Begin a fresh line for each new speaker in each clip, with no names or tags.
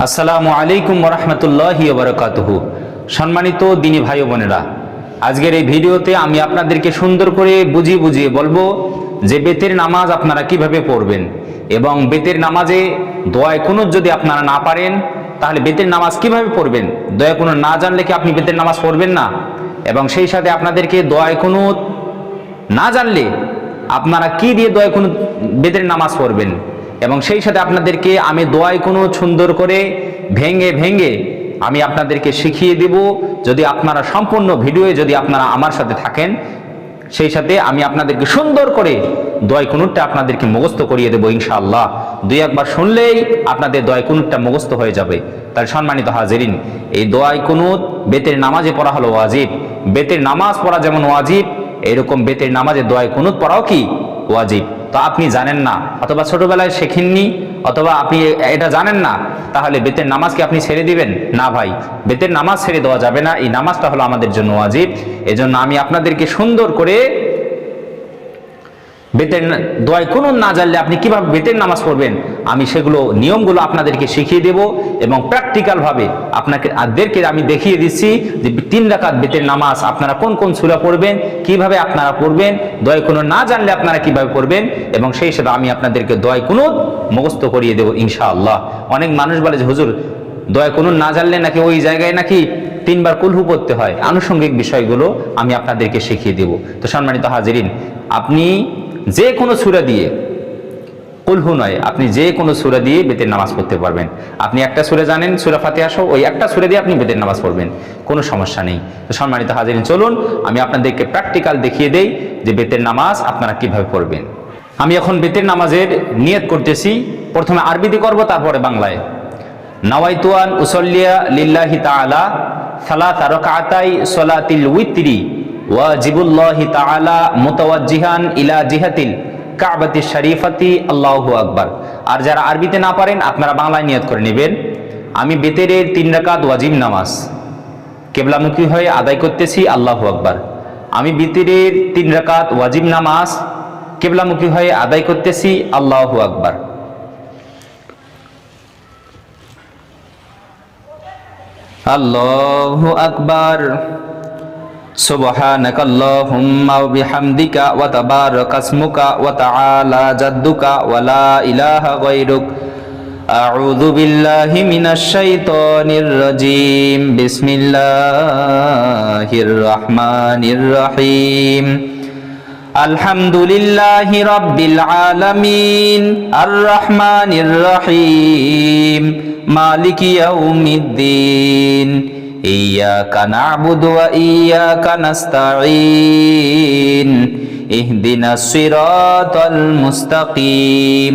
আসসালামু আলাইকুম ওয়া রাহমাতুল্লাহি ওয়া বারাকাতুহু। সম্মানিত দিনী ভাই ও বোনেরা, আজকের এই ভিডিওতে আমি আপনাদেরকে সুন্দর করে বুঝিয়ে বলবো যে বেতের নামাজ আপনারা কিভাবে পড়বেন এবং বেতের নামাজে দোয়া কুনুত যদি আপনারা না পারেন তাহলে বেতের নামাজ কিভাবে পড়বেন। দোয়া কুনুত না জানলে কি আপনি বেতের নামাজ পড়বেন না? এবং সেই সাথে আপনাদেরকে দোয়া কুনুত না জানলে আপনারা কি দিয়ে দোয়া কুনুত বেতের নামাজ পড়বেন, এবং সেই সাথে আপনাদেরকে আমি দোয়া কুনুত সুন্দর করে ভেঙে আমি আপনাদেরকে শিখিয়ে দেব। যদি আপনারা সম্পূর্ণ ভিডিওয়ে যদি আপনারা আমার সাথে থাকেন, সেই সাথে আমি আপনাদেরকে সুন্দর করে দোয়া কুনুতটা আপনাদেরকে মুখস্থ করিয়ে দেবো ইনশাআল্লাহ। দুই একবার শুনলেই আপনাদের দোয়া কুনুতটা মুখস্থ হয়ে যাবে। তাই সম্মানিত হাজিরিন, এই দোয়া কুনুত বেতের নামাজে পড়া হলো ওয়াজিব। বেতের নামাজ পড়া যেমন ওয়াজিব, এরকম বেতের নামাজে দোয়া কুনুত পড়াও কি ওয়াজিব। তো আপনি জানেন না, অথবা ছোটবেলায় শেখেননি, অথবা আপনি এটা জানেন না, তাহলে বেতের নামাজকে আপনি ছেড়ে দিবেন না? ভাই, বেতের নামাজ ছেড়ে দেওয়া যাবে না। এই নামাজটা হলো আমাদের জন্য ওয়াজিব। এজন্য আমি আপনাদেরকে সুন্দর করে বেতের দোয়া কুনুত না জানলে আপনি কিভাবে বেতের নামাজ পড়বেন আমি সেগুলো নিয়মগুলো আপনাদেরকে শিখিয়ে দেব, এবং প্র্যাকটিক্যাল ভাবে আপনাদেরকে আমি দেখিয়ে দিচ্ছি যে 3 রাকাত বেতের নামাজ আপনারা কোন কোন সূরা পড়বেন, কিভাবে আপনারা পড়বেন, দোয়া কুনুত না জানলে আপনারা কিভাবে পড়বেন, এবং সেই সাথে আমি আপনাদেরকে দোয়া কুনুত মুখস্থ করিয়ে দেব ইনশাআল্লাহ। অনেক মানুষ বলে যে হুজুর, দোয়া কুনুত না জানলে নাকি ওই জায়গায় নাকি 3 বার কুলহু পড়তে হয়। আনুষঙ্গিক বিষয়গুলো আমি আপনাদেরকে শিখিয়ে দেব। তো সম্মানিত হাজিরিন, আপনি যে কোনো সূরা দিয়ে, কুলহু নয়, আপনি যে কোনো সূরা দিয়ে বেতের নামাজ পড়তে পারবেন। আপনি একটা সূরা জানেন, সূরা ফাতিহা সহ, ওই একটা সূরা দিয়ে আপনি বেতের নামাজ পড়বেন, কোনো সমস্যা নেই। তো সম্মানিত হাজিরিন, চলুন আমি আপনাদেরকে প্র্যাকটিক্যাল দেখিয়ে দেই যে বেতের নামাজ আপনারা কিভাবে পড়বেন। আমি এখন বেতের নামাজের নিয়ত করতেছি। প্রথমে আরবিতে করব, তারপরে বাংলায়। নাওয়াইতু আন উসাল্লিয়া লিল্লাহি তাআলা সালাতা রাকাতাই সালাতিল উইতরি ওয়াজিবুল্লাহি তাআলা মুতাওয়াজ্জিহান ইলা জিহাতিল কাবাতি শরীফাতি আল্লাহু আকবার। আর যারা আরবিতে না পারেন আপনারা বাংলায় নিয়ত করে নেবেন। আমি বেতেরের 3 রাকাত ওয়াজিব নামাজ কিবলামুখী হয়ে আদায় করতেছি, আল্লাহু আকবার। আমি বেতেরের 3 রাকাত ওয়াজিব নামাজ কিবলামুখী হয়ে আদায় করতেছি, আল্লাহু আকবার। আল্লাহু আকবার। সুবহানাকাল্লাহুম্মা ওয়া বিহামদিকা ওয়া তাবারাকা ইসমুকা ওয়া তাআলা জাদ্দুকা ওয়া লা ইলাহা গায়রুক। আউযু বিল্লাহি মিনাশ শাইতানির রাজীম। বিসমিল্লাহির রাহমানির রহিম। আলহামদুলিল্লাহি রাব্বিল আলামিন আর রহমানির রহিম মালিকি ইয়াউমিদ্দিন। ইয়্যাকা না'বুদু ওয়া ইয়্যাকা নাস্তাঈন। ইহদিনাস সিরাতাল মুস্তাকিম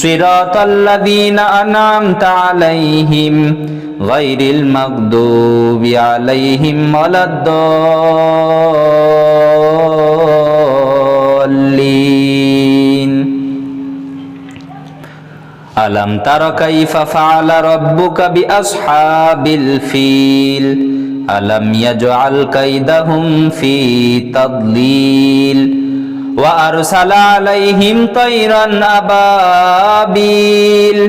সিরাতাল লাযীনা আন'আমতা আলাইহিম গায়রিল মাগদুবি আলাইহিম ওয়ালাদ-দাল্লিন। আলাম তারা কাইফা ফাআলা রাব্বুকা বিআসহাবিল ফিল আলাম ইয়াজআল কাইদাহুম ফি তাদলিল ওয়া আরসালা আলাইহিম তায়রান আবাবিল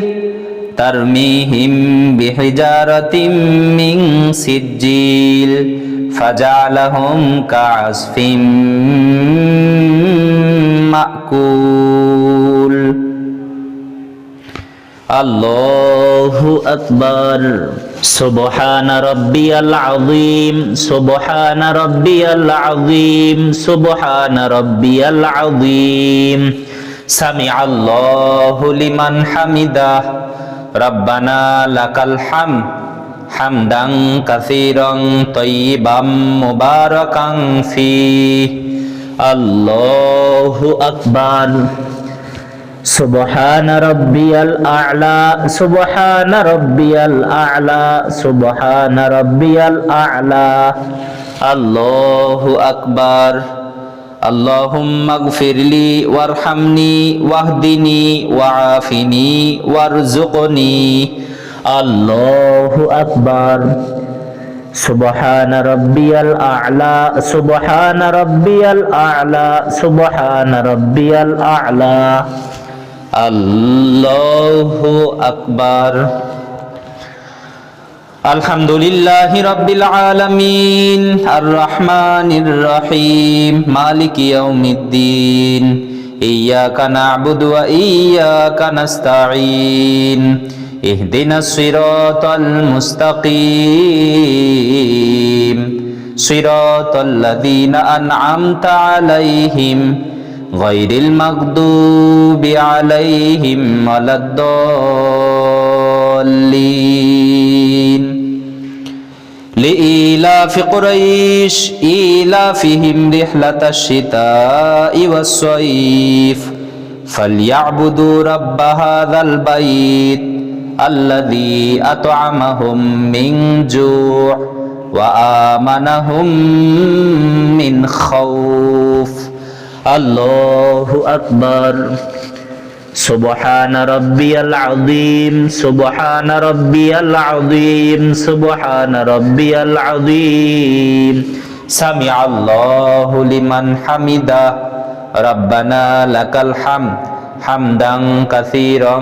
তারমিহিম বিহিজারাতিম মিন সিজ্জিল ফাজআলাহুম কা'আসফিম মা'কুল। আল্লাহু আকবার। সুবহান রাব্বিয়াল আযীম সুবহান রাব্বিয়াল আযীম সুবহান রাব্বিয়াল আযীম। সামিআল্লাহু লিমান হামিদাহ। রাব্বানা লাকাল হামদ হামদান কাসীরান তাইয়িবাম মুবারাকান ফীহ। আল্লাহু আকবার। সুবহান রাব্বিয়াল আ'লা সুবহান রাব্বিয়াল আ'লা সুবহান রাব্বিয়াল আ'লা। আল্লাহু আকবার। আল্লাহুম্মা গফিরলি ওয়ারহামনি ওয়াহদিনি ওয়াআফিনি ওয়ারযুকনি। আল্লাহু আকবার। সুবহান রাব্বিয়াল আ'লা সুবহান রাব্বিয়াল আ'লা সুবহান রাব্বিয়াল আ'লা। আল্লাহু আকবার। আলহামদুলিল্লাহি রাব্বিল আলামিন আর রহমানির রহিম মালিকি ইয়াউমিদ্দিন ইয়্যাকা না'বুদু ওয়া ইয়্যাকা নাস্তাঈন ইহদিনাস সিরাতাল মুস্তাকিম সিরাতাল লাযীনা আন'আমতা আলাইহিম গায়রিল মাগদুবি আলাইহিম ওয়ালাদ-দাল্লিন لإيلاف قريش إيلافهم رحلة الشتاء والصيف فليعبدوا رب هذا البيت الذي أطعمهم من جوع وآمنهم من خوف الله أكبر سبحان ربي العظيم سبحان ربي العظيم سبحان ربي العظيم سمع الله لمن حمده ربنا لك الحمد حمدا كثيرا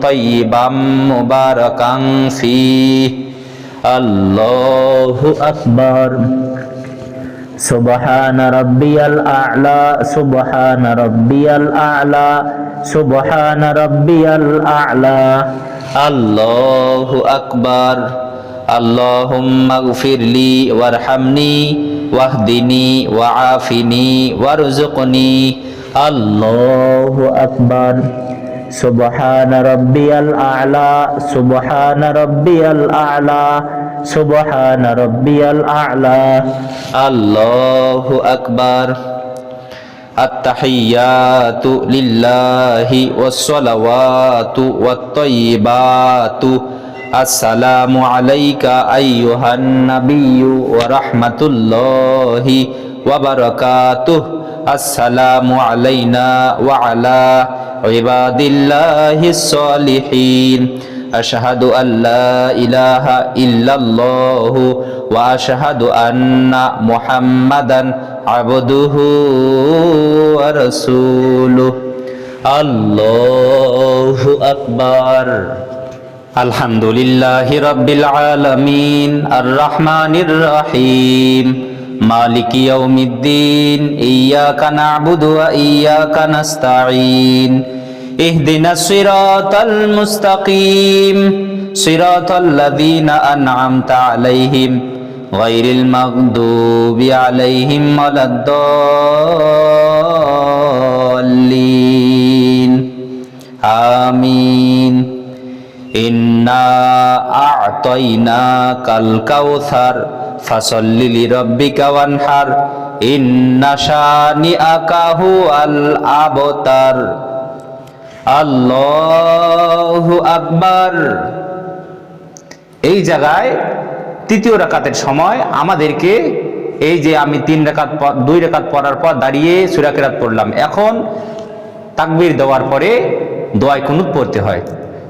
طيبا مباركا فيه الله أكبر سبحان ربي الأعلى سبحان ربي الأعلى سبحان ربي الأعلى الله أكبر اللهم اغفر لي وارحمني واهدني وعافني وارزقني الله أكبر سبحان ربي الأعلى سبحان ربي الأعلى سبحان ربي الأعلى الله أكبر التحيات لله والصلوات والطيبات السلام عليك أيها النبي ورحمة الله وبركاته السلام علينا وعلى عباد الله الصالحين أشهد أن لا إله إلا الله وأشهد أن محمدا عبده ورسوله الله أكبر الحمد لله رب العالمين الرحمن الرحيم مالك يوم الدين إياك نعبد وإياك نستعين اهدنا الصراط المستقيم صراط الذين أنعمت عليهم غير المغضوب عليهم ولا الضالين آمين إنا أعطيناك الكوثر فصل لربك وانحر إن شانئك هو الأبتر আল্লাহু আকবার। এই জায়গায় তৃতীয় রাকাতের সময় আমাদেরকে এই যে আমি 2 রাকাত পড়ার পর দাঁড়িয়ে সূরা কিরাত পড়লাম, এখন তাকবীর দেওয়ার পরে দোয়া কুনুত পড়তে হয়।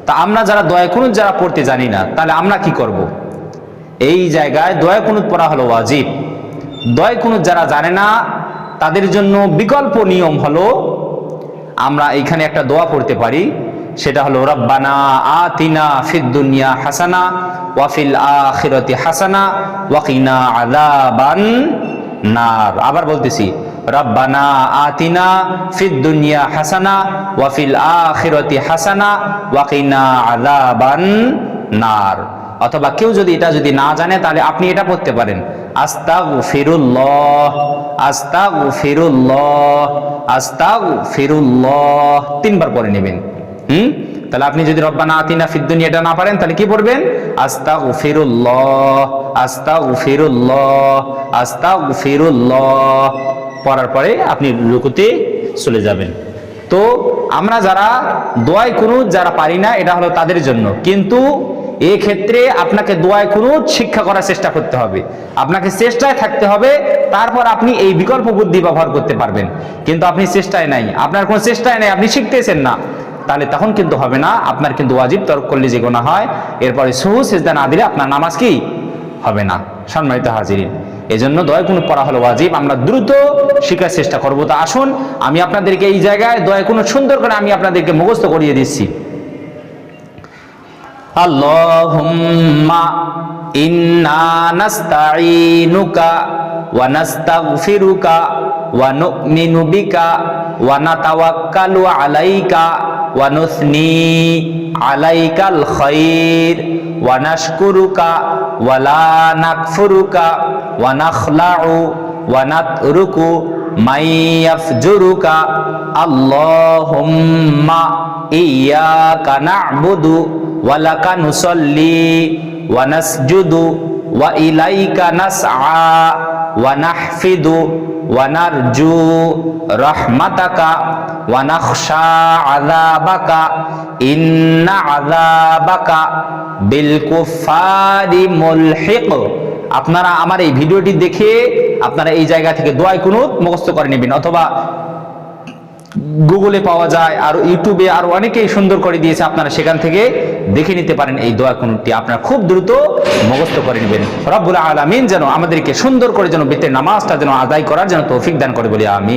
তা আমরা যারা দোয়া কুনুত যারা পড়তে জানি না, তাহলে আমরা কি করব? এই জায়গায় দোয়া কুনুত পড়া হলো ওয়াজিব। দোয়া কুনুত যারা জানে না তাদের জন্য বিকল্প নিয়ম হলো আমরা এখানে একটা দোয়া পড়তে পারি, সেটা হলো রব্বানা আতিনা ফিদ দুনিয়া হাসানা ওয়া ফিল আখিরাতি হাসানা ওয়া কিনা আযাবান নার। আবার বলতেছি, রব্বানা আতিনা ফিদ দুনিয়া হাসানা ওয়া ফিল আখিরাতি হাসানা ওয়া কিনা আযাবান নার। অথবা কেউ যদি এটা না জানে তাহলে আপনি এটা পড়তে পারেন, আস্তাগফিরুল্লাহ আস্তাগফিরুল্লাহ আস্তাগফিরুল্লাহ 3 বার পড়ে নেবেন। তাহলে আপনি যদি রব্বানা আতিনা ফিদ দুনিয়া এটা না পারেন তাহলে কি পড়বেন? আস্তাগফিরুল্লাহ আস্তাগফিরুল্লাহ আস্তাগফিরুল্লাহ পড়ার পরে আপনি রুকুতে চলে যাবেন। তো আমরা যারা দোয়া কুনুত যারা পারি না, এটা হলো তাদের জন্য। কিন্তু এই ক্ষেত্রে আপনাকে দোয়া কুনুত শিক্ষা করার চেষ্টা করতে হবে, আপনাকে চেষ্টায় থাকতে হবে, তারপর আপনি এই বিকল্প বুদ্ধি ব্যবহার করতে পারবেন। কিন্তু আপনি চেষ্টায় নাই, আপনার কোনো চেষ্টায় নাই, আপনি শিখতেছেন না, তাহলে তখন কিন্তু হবে না। আপনার কিন্তু ওয়াজিব তরক করলে যে গুনাহ হয়, এরপরে সুহু সিজদা না দিলে আপনার নামাজ কি হবে না। সম্মানিত হাজিরিন, এজন্য দোয়া কুনুত পড়া হলো ওয়াজিব। আমরা দ্রুত শিখার চেষ্টা করব। তো আসুন আমি আপনাদেরকে এই জায়গায় দোয়া কুনুত সুন্দর করে আমি আপনাদেরকে মুখস্থ করিয়ে দিচ্ছি। আল্লাহুম্মা ইন্না নাস্তাঈনুকা ওয়া নাস্তাগফিরুকা ওয়া নু'মিনু বিকা ওয়া নাতাওয়াক্কালু আলাইকা ওয়া নুসনি আলাইকাল খায়র ওয়া নাশকুরুকা ওয়া লা নাকফুরুকা ওয়া নাখলাউ ওয়া নাতরুকু মান ইয়াফজুরুকা। আল্লাহুম্মা ইয়্যাকা না'বুদু ওয়া লাকা নুসাল্লি ওয়া নাসজুদু ওয়া ইলাইকা নাসআ ওয়া নাহফিদু ওয়া নারজু রাহমাতাকা ওয়া নাখশা আযাবাকা ইন্না আযাবাকা বিল কুফারি মুলহিক। আপনারা আমার এই ভিডিওটি দেখে আপনারা এই জায়গা থেকে দোয়া কুনুত মুখস্থ করে নেবেন, অথবা গুগলে পাওয়া যায়, আর ইউটিউবে আর অনেকেই সুন্দর করে দিয়েছে, আপনারা সেখান থেকে দেখে নিতে পারেন। এই দোয়া কুনুতটি আপনারা খুব দ্রুত মুখস্থ করে নেবেন। রব্বুল আলামিন যেন আমাদেরকে সুন্দর করে যেন বেতের নামাজটা যেন আদায় করার যেন তৌফিক দান করে বলি আমিন।